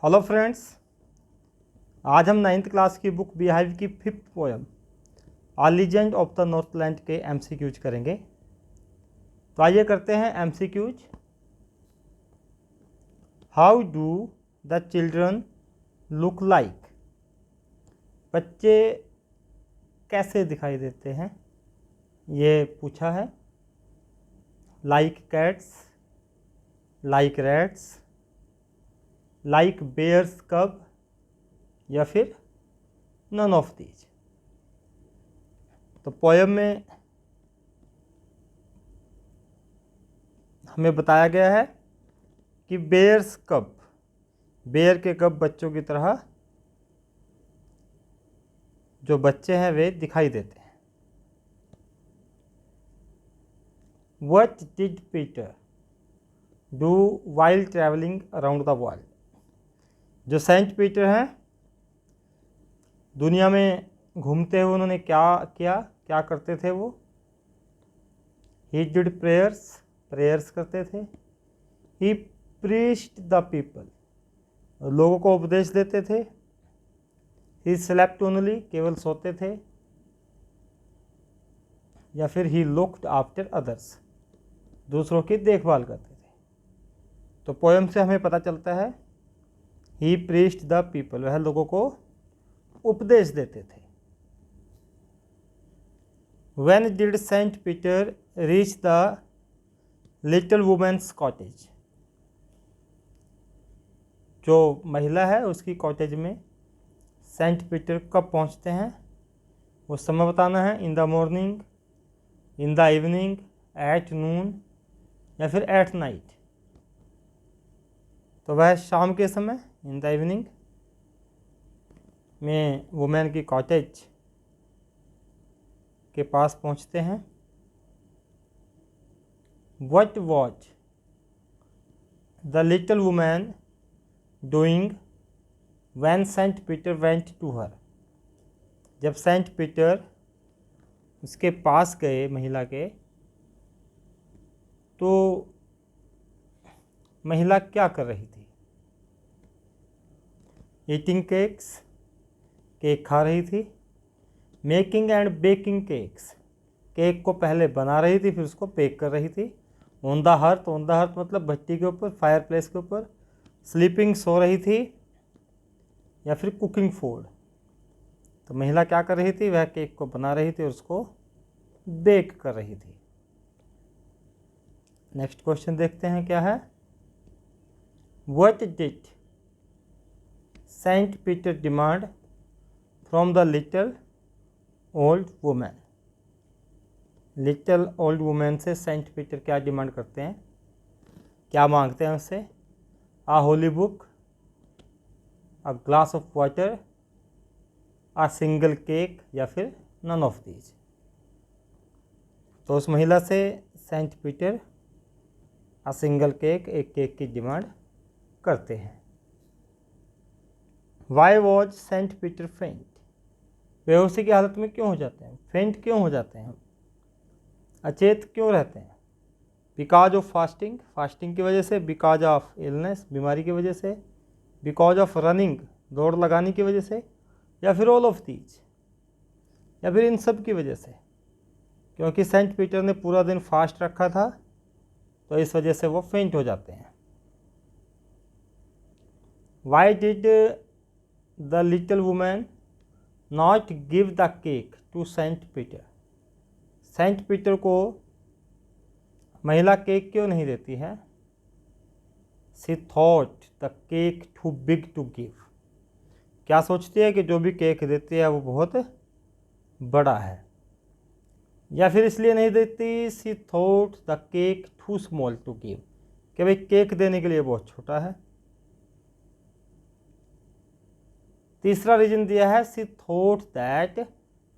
Hello friends, आज हम 9th class की बुक बीहाइव की 5th poem a legend of the Northland के एमसीक्यूज करेंगे। तो आइए करते हैं MCQs. How do the children look like? बच्चे कैसे दिखाई देते हैं, ये पूछा है। Like cats, like rats, like bears cub, या फिर नन ऑफ दीज। तो पोएम में हमें बताया गया है कि बेयर्स कब, बेयर के कब बच्चों की तरह जो बच्चे हैं वे दिखाई देते हैं। What did Peter do while travelling around the world? जो सेंट पीटर हैं, दुनिया में घूमते हुए उन्होंने क्या किया, क्या करते थे वो? ही डिड प्रेयर्स, प्रेयर्स करते थे। ही प्रीच्ड द पीपल, लोगों को उपदेश देते थे। ही स्लेप्ट ओनली, केवल सोते थे। या फिर ही लुक्ड आफ्टर अदर्स, दूसरों की देखभाल करते थे। तो पोएम से हमें पता चलता है ही प्रीच्ड द पीपल, वह लोगों को उपदेश देते थे। When did Saint Peter reach the little woman's cottage? जो महिला है उसकी कॉटेज में सेंट पीटर कब पहुंचते हैं, वो समय बताना है। In the morning, in the evening, at noon, या फिर एट नाइट। तो वह शाम के समय, इन द इवनिंग में वुमेन की कॉटेज के पास पहुंचते हैं। What was the little woman doing when Saint Peter went to her? जब सेंट पीटर उसके पास गए महिला के, तो महिला क्या कर रही थी? ईटिंग केक्स, केक खा रही थी। Making and baking cakes, cake को पहले बना रही थी फिर उसको बेक कर रही थी। On the hearth, on the hearth मतलब भट्टी के ऊपर, फायर प्लेस के ऊपर। स्लीपिंग, सो रही थी। या फिर कुकिंग फूड, तो महिला क्या कर रही थी? वह केक को बना रही थी और उसको बेक कर रही थी। नेक्स्ट क्वेश्चन देखते हैं क्या है। What did Saint Peter demand from the little old women? Little old women से सेंट पीटर क्या डिमांड करते हैं, क्या मांगते हैं उससे? A holy book, a glass of water, a single cake, या फिर नन ऑफ दीज। तो उस महिला से Saint Peter a single cake, एक केक की डिमांड करते हैं। वाई वॉज सेंट पीटर फेंट? बेहोशी की हालत में क्यों हो जाते हैं? फेंट क्यों हो जाते हैं? अचेत क्यों रहते हैं? बिकॉज ऑफ फास्टिंग, फास्टिंग की वजह से। बिकॉज ऑफ इलनेस, बीमारी की वजह से। बिकॉज ऑफ रनिंग, दौड़ लगाने की वजह से। या फिर ऑल ऑफ दीज, या फिर इन सब की वजह से। क्योंकि सेंट पीटर ने पूरा दिन फास्ट रखा था, तो इस वजह से वो फेंट हो जाते हैं। Why did the little women not give the cake to Saint Peter? Saint Peter को महिला केक क्यों नहीं देती है? She thought the cake too big to give, क्या सोचती है कि जो भी केक देती है वो बहुत बड़ा है। या फिर इसलिए नहीं देती, she thought the cake too small to give, कि भाई केक देने के लिए बहुत छोटा है। तीसरा रीजन दिया है, she thought that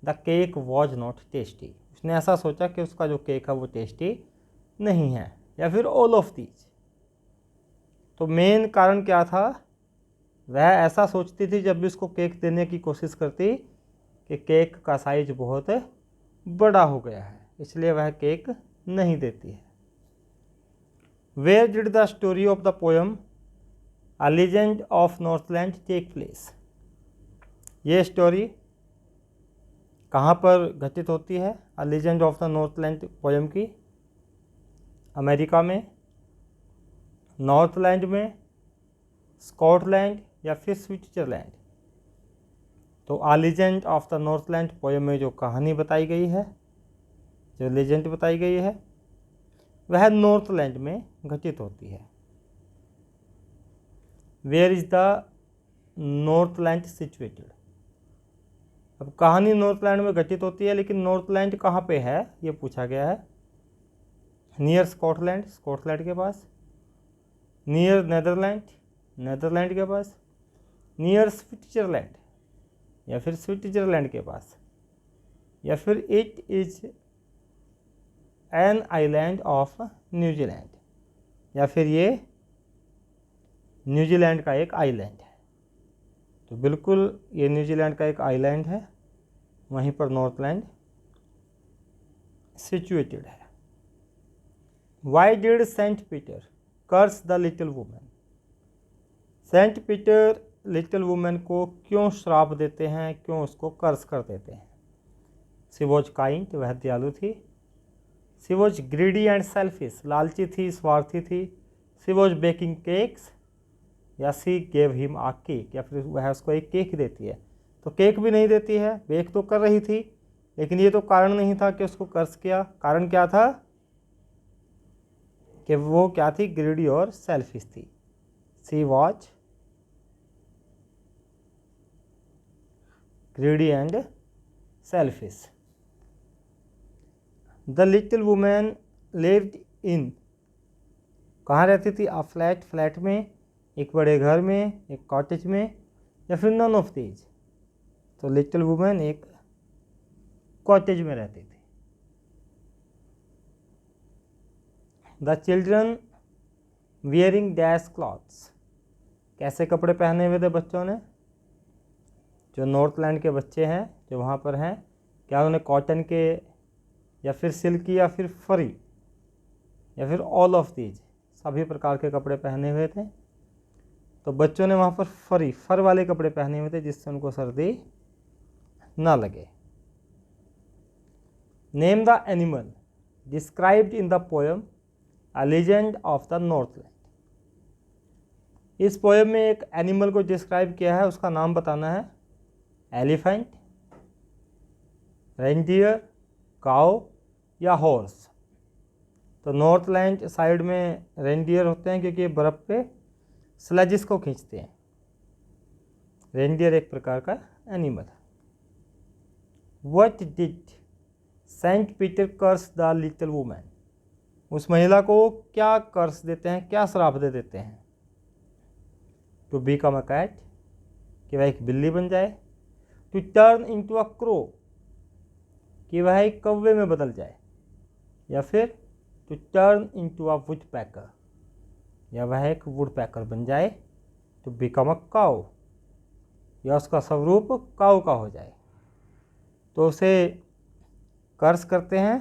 the cake was not tasty, उसने ऐसा सोचा कि उसका जो केक है वो टेस्टी नहीं है। या फिर ऑल ऑफ दीज। तो मेन कारण क्या था? वह ऐसा सोचती थी जब भी उसको केक देने की कोशिश करती कि केक का साइज बहुत बड़ा हो गया है, इसलिए वह केक नहीं देती है। Where did the story of the poem A Legend of Northland take place. ये स्टोरी कहाँ पर घटित होती है? A Legend of the Northland poem की अमेरिका में, नॉर्थलैंड में, स्कॉटलैंड या फिर स्विट्जरलैंड। तो a legend of the Northland poem में जो कहानी बताई गई है, जो लेजेंड बताई गई है, वह नॉर्थलैंड में घटित होती है। Where is the Northland situated? अब कहानी नॉर्थलैंड में घटित होती है, लेकिन नॉर्थलैंड कहाँ पे है ये पूछा गया है। नियर स्कॉटलैंड, स्कॉटलैंड के पास, नियर नेदरलैंड, नेदरलैंड के पास, नियर स्विट्जरलैंड या फिर स्विट्जरलैंड के पास, या फिर it is an island of New Zealand, या फिर ये न्यूजीलैंड का एक आइलैंड है। तो बिल्कुल ये न्यूजीलैंड का एक आइलैंड है, वहीं पर नॉर्थलैंड सिचुएटेड है। Why did Saint Peter curse the little women? Saint Peter little women को क्यों श्राप देते हैं, क्यों उसको कर्स कर देते हैं? सी वॉज काइंड, वह दयालु थी। She was greedy and selfish, लालची थी, स्वार्थी थी। सी वॉज बेकिंग केक्स, या she gave him a cake, या फिर वह उसको एक केक देती है। तो केक भी नहीं देती है, बेक तो कर रही थी, लेकिन ये तो कारण नहीं था कि उसको कर्स किया। कारण क्या था? कि वो क्या थी? ग्रीडी और सेल्फिश थी। She was greedy and selfish. The little women lived in, कहाँ रहती थी? आ फ्लैट, फ्लैट में, एक बड़े घर में, एक कॉटेज में, या फिर नन ऑफ दीज। तो लिटिल वुमेन एक कॉटेज में रहती थी। The children wearing dash clothes, कैसे कपड़े पहने हुए थे बच्चों ने? जो नॉर्थलैंड के बच्चे हैं, जो वहाँ पर हैं, क्या उन्होंने कॉटन के या फिर सिल्क या फिर फरी या फिर ऑल ऑफ दीज, सभी प्रकार के कपड़े पहने हुए थे? तो बच्चों ने वहाँ पर फर वाले कपड़े पहने हुए थे, जिससे उनको सर्दी ना लगे। Name the animal described in the poem a legend of the Northland. इस पोएम में एक एनिमल को डिस्क्राइब किया है, उसका नाम बताना है। एलिफेंट, रेंडियर, काउ या हॉर्स। तो नॉर्थलैंड साइड में रेंडियर होते हैं, क्योंकि ये बर्फ़ पे स्लेजिस को खींचते हैं। रेंडियर एक प्रकार का एनिमल है। What did Saint Peter curse the little women? उस महिला को क्या कर्स देते हैं, क्या श्राप दे देते हैं? टू बिकम अ कैट, कि वह एक बिल्ली बन जाए। To turn into a crow, कि वह एक कौवे में बदल जाए। या फिर to turn into a woodpecker, या वह एक वुड पैकर बन जाए। टू बिकम अ काउ, या उसका स्वरूप काउ का हो जाए। तो उसे कर्स करते हैं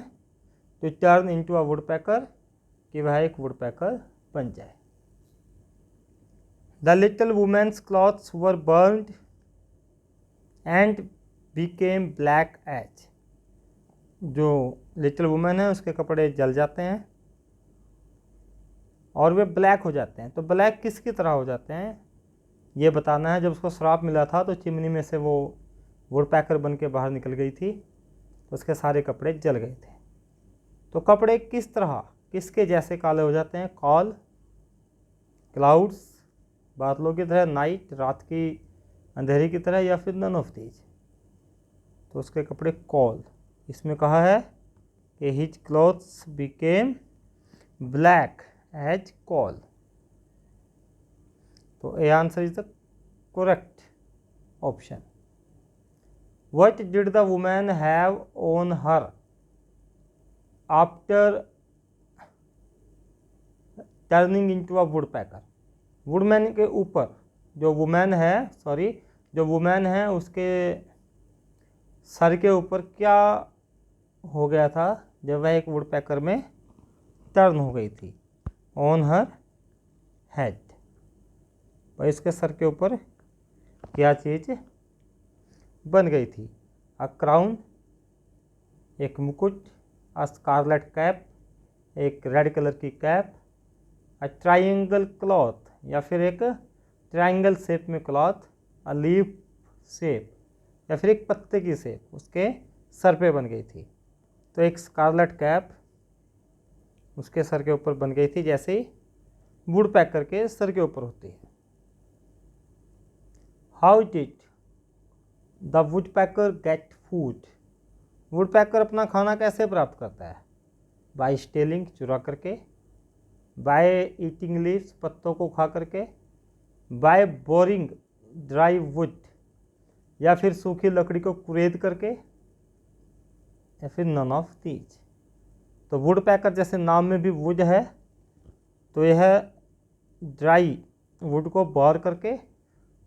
to turn into a woodpecker, कि वह एक वुड पैकर बन जाए। The little women's clothes were burned and became black as. जो लिटिल वुमेन है उसके कपड़े जल जाते हैं और वे ब्लैक हो जाते हैं। तो ब्लैक किसकी तरह हो जाते हैं ये बताना है। जब उसको श्राप मिला था तो चिमनी में से वो वुड पैकर बन के बाहर निकल गई थी, तो उसके सारे कपड़े जल गए थे। तो कपड़े किस तरह, किसके जैसे काले हो जाते हैं? कॉल, क्लाउड्स, बादलों की तरह, नाइट, रात की अंधेरी की तरह, या फिर नन ऑफ दीज। तो उसके कपड़े कॉल। इसमें कहा है कि his clothes became black as coal. तो A answer is the correct option. What did the woman have on her after turning into a woodpecker? Woodman के ऊपर जो वुमेन है, जो वुमेन है उसके सर के ऊपर क्या हो गया था जब वह एक वुडपैकर में टर्न हो गई थी? On her head. और इसके सर के ऊपर क्या चीज़ बन गई थी? अ क्राउन, एक मुकुट, अ स्कारलेट कैप, एक रेड कलर की कैप, अ ट्राइंगल क्लॉथ या फिर एक ट्राइंगल शेप में क्लॉथ, अ लीफ शेप या फिर एक पत्ते की शेप उसके सर पे बन गई थी। तो एक स्कारलेट कैप उसके सर के ऊपर बन गई थी, जैसे ही वुड पैकर के सर के ऊपर होती है। How did the woodpecker get food? Woodpecker अपना खाना कैसे प्राप्त करता है? बाय स्टेलिंग, चुरा करके, बाय ईटिंग लीव्स, पत्तों को खा करके, बाय बोरिंग ड्राई वुड या फिर सूखी लकड़ी को कुरेद करके, या फिर नन ऑफ दीज। तो वुड पैकर जैसे नाम में भी वुड है, तो यह ड्राई वुड को बोर करके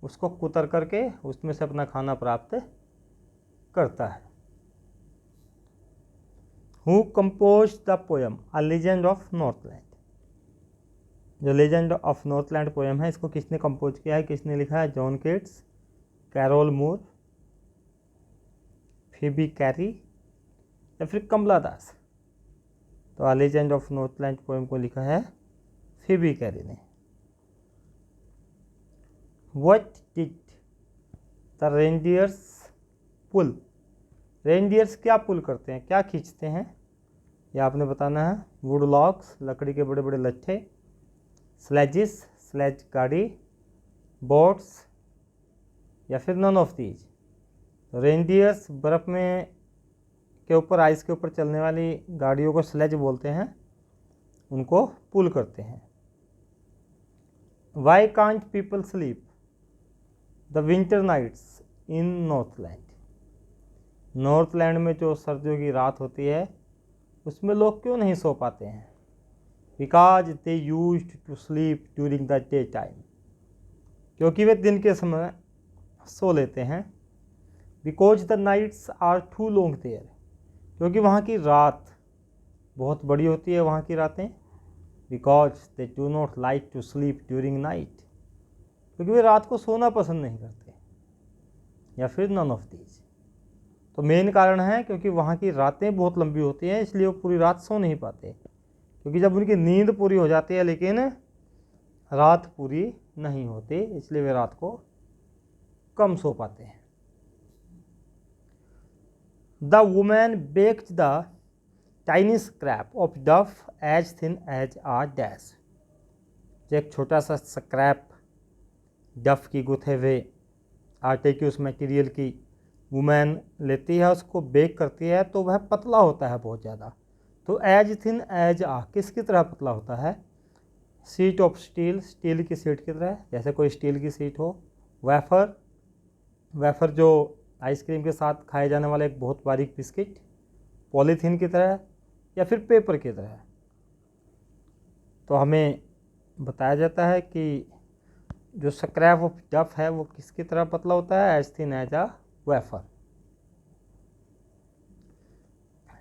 उसको कुतर करके उसमें से अपना खाना प्राप्त करता है। Who compose the poem a legend of Northland? जो लीजेंड ऑफ नॉर्थलैंड पोएम है, इसको किसने कंपोज किया है, किसने लिखा है? John Keats, Carol Moore, Phoebe Cary या फिर कमला दास? तो a legend of Northland poem को लिखा है फिबी कैरी ने। What did the reindeers pull? Reindeers क्या पुल करते हैं, क्या खींचते हैं, ये आपने बताना है। वुड लॉक्स, लकड़ी के बड़े बड़े लट्ठे, स्लेजिस, स्लेज गाड़ी, बोट्स या फिर नन ऑफ दीज? रेंडियर्स बर्फ़ में के ऊपर, आइस के ऊपर चलने वाली गाड़ियों को स्लेज बोलते हैं, उनको पुल करते हैं। Why can't people sleep the winter nights in Northland? Northland में जो सर्दियों की रात होती है उसमें लोग क्यों नहीं सो पाते हैं? Because they used to sleep during the day time, क्योंकि वे दिन के समय सो लेते हैं। Because the nights are too long there, क्योंकि वहाँ की रात बहुत बड़ी होती है, वहाँ की रातें। Because they do not like to sleep during night, क्योंकि वे रात को सोना पसंद नहीं करते, या फिर नन ऑफ दीज। तो मेन कारण है क्योंकि वहाँ की रातें बहुत लंबी होती हैं, इसलिए वो पूरी रात सो नहीं पाते, क्योंकि जब उनकी नींद पूरी हो जाती है लेकिन रात पूरी नहीं होती, इसलिए वे रात को कम सो पाते हैं। The women baked the tiny scrap of डफ एज थिन एज आ डैश। जो एक छोटा सा स्क्रैप डफ की गुथे हुए आटे की उस मटेरियल की वुमेन लेती है, उसको बेक करती है, तो वह पतला होता है बहुत ज़्यादा। तो एज थिन एज आ किसकी तरह पतला होता है? शीट ऑफ स्टील, स्टील की शीट की तरह, जैसे कोई स्टील की शीट हो। वेफर, वेफर जो आइसक्रीम के साथ खाए जाने वाला एक बहुत बारीक बिस्किट, पॉलीथीन की तरह या फिर पेपर की तरह। तो हमें बताया जाता है कि जो स्क्रैप ऑफ डफ है वो किसकी तरह पतला होता है? As thin as a wafer.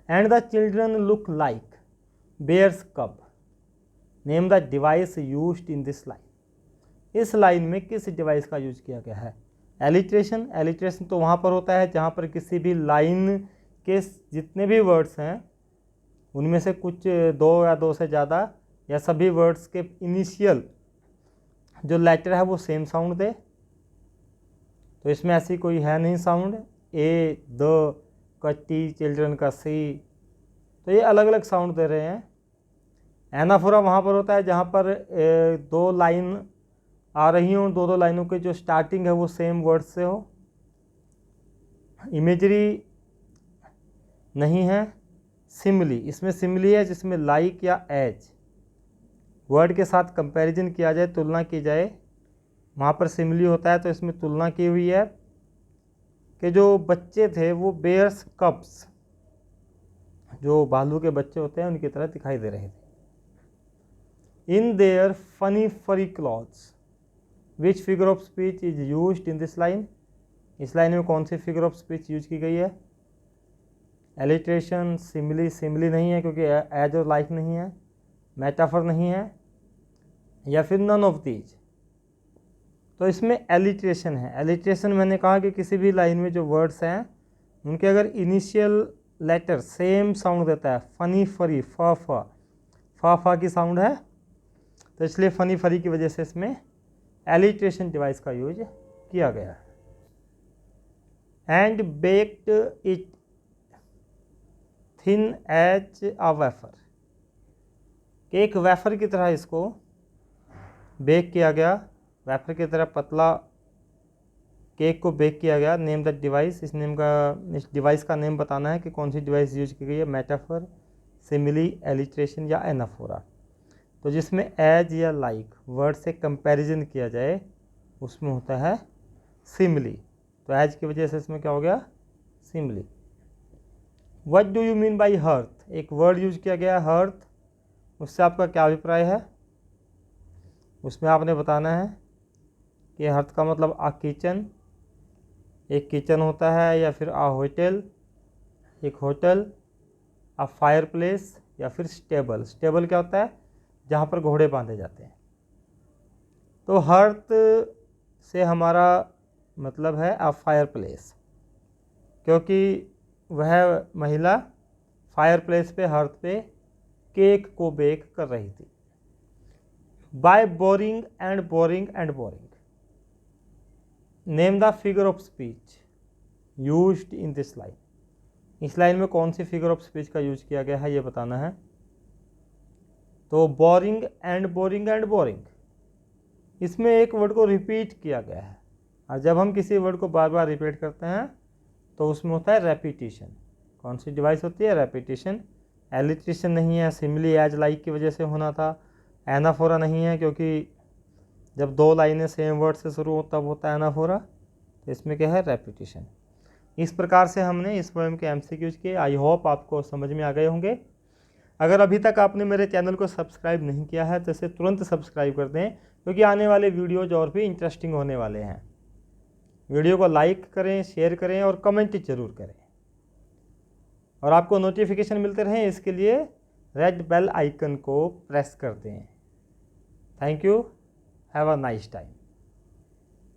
And the children look like bears cub. Name the device used in this line. इस लाइन में किस डिवाइस का यूज किया गया है? एलिट्रेशन। एलिट्रेशन तो वहाँ पर होता है जहाँ पर किसी भी लाइन के जितने भी वर्ड्स हैं उनमें से कुछ दो या दो से ज़्यादा या सभी वर्ड्स के इनिशियल जो लेटर है वो सेम साउंड दे। तो इसमें ऐसी कोई है नहीं साउंड, ए, द का टी, चिल्ड्रन का सी, तो ये अलग अलग साउंड दे रहे हैं। एनाफोरा वहाँ पर होता है जहाँ पर दो लाइन आ रही हों, दो दो लाइनों के जो स्टार्टिंग है वो सेम वर्ड से हो। इमेजरी नहीं है। सिमिली, इसमें सिमिली है जिसमें लाइक या एज वर्ड के साथ कंपैरिजन किया जाए, तुलना की जाए, वहाँ पर सिमिली होता है। तो इसमें तुलना की हुई है कि जो बच्चे थे वो बेयर्स कब्स, जो भालू के बच्चे होते हैं उनकी तरह दिखाई दे रहे थे। इन देयर फनी फरी clothes which figure of speech is used in this line. इस लाइन में कौन सी फिगर ऑफ स्पीच यूज की गई है? एलिट्रेशन, सिमिली, सिमिली नहीं है क्योंकि एज और लाइक नहीं है, मेटाफर नहीं है, या फिर नन ऑफ दीज। तो इसमें एलिट्रेशन है। एलिट्रेशन मैंने कहा कि किसी भी लाइन में जो वर्ड्स हैं उनके अगर इनिशियल लेटर सेम साउंड देता है, फनी फरी फा की साउंड है, तो इसलिए फनी फरी की वजह से इसमें एलिट्रेशन डिवाइस का यूज किया गया है। And baked it thin as a wafer, एक वेफर की तरह इसको बेक किया गया, वेफर की तरह पतला केक को बेक किया गया। नेम द डिवाइस, इस डिवाइस का नेम बताना है कि कौन सी डिवाइस यूज की गई है, मेटाफर, सिमिली, एलिट्रेशन या एनाफोरा। तो जिसमें एज या लाइक वर्ड से कंपैरिजन किया जाए उसमें होता है सिमिली, तो एज की वजह से इसमें क्या हो गया, simile. What do you mean by hearth, एक वर्ड यूज किया गया हर्थ, उससे आपका क्या अभिप्राय है, उसमें आपने बताना है कि हर्थ का मतलब आ किचन, एक किचन होता है, या फिर आ होटल, एक होटल, आ फायर प्लेस, या फिर स्टेबल। स्टेबल क्या होता है, जहाँ पर घोड़े बांधे जाते हैं। तो हर्थ से हमारा मतलब है आ फायर प्लेस, क्योंकि वह महिला फायर प्लेस पे, हर्थ पे केक को बेक कर रही थी। By boring and boring and boring, name the figure of speech used in this line, इस लाइन में कौन सी फिगर ऑफ स्पीच का यूज किया गया है ये बताना है। तो boring and boring and boring, इसमें एक वर्ड को रिपीट किया गया है, और जब हम किसी वर्ड को बार बार रिपीट करते हैं तो उसमें होता है रेपिटेशन। कौन सी डिवाइस होती है, रेपिटेशन। एलिट्रेशन नहीं है, सिमिली एज लाइक की वजह से होना था। एनाफोरा नहीं है, क्योंकि जब दो लाइनें सेम वर्ड से शुरू हो तब होता है एनाफोरा। तो इसमें क्या है, रेपिटेशन। इस प्रकार से हमने इस पोएम के एमसीक्यूज किए। आई होप आपको समझ में आ गए होंगे। अगर अभी तक आपने मेरे चैनल को सब्सक्राइब नहीं किया है तो इसे तुरंत सब्सक्राइब कर दें, क्योंकि आने वाले वीडियोज और भी इंटरेस्टिंग होने वाले हैं। वीडियो को लाइक करें, शेयर करें और कमेंट जरूर करें, और आपको नोटिफिकेशन मिलते रहें इसके लिए रेड बेल आइकन को प्रेस कर दें। Thank you, have a nice time.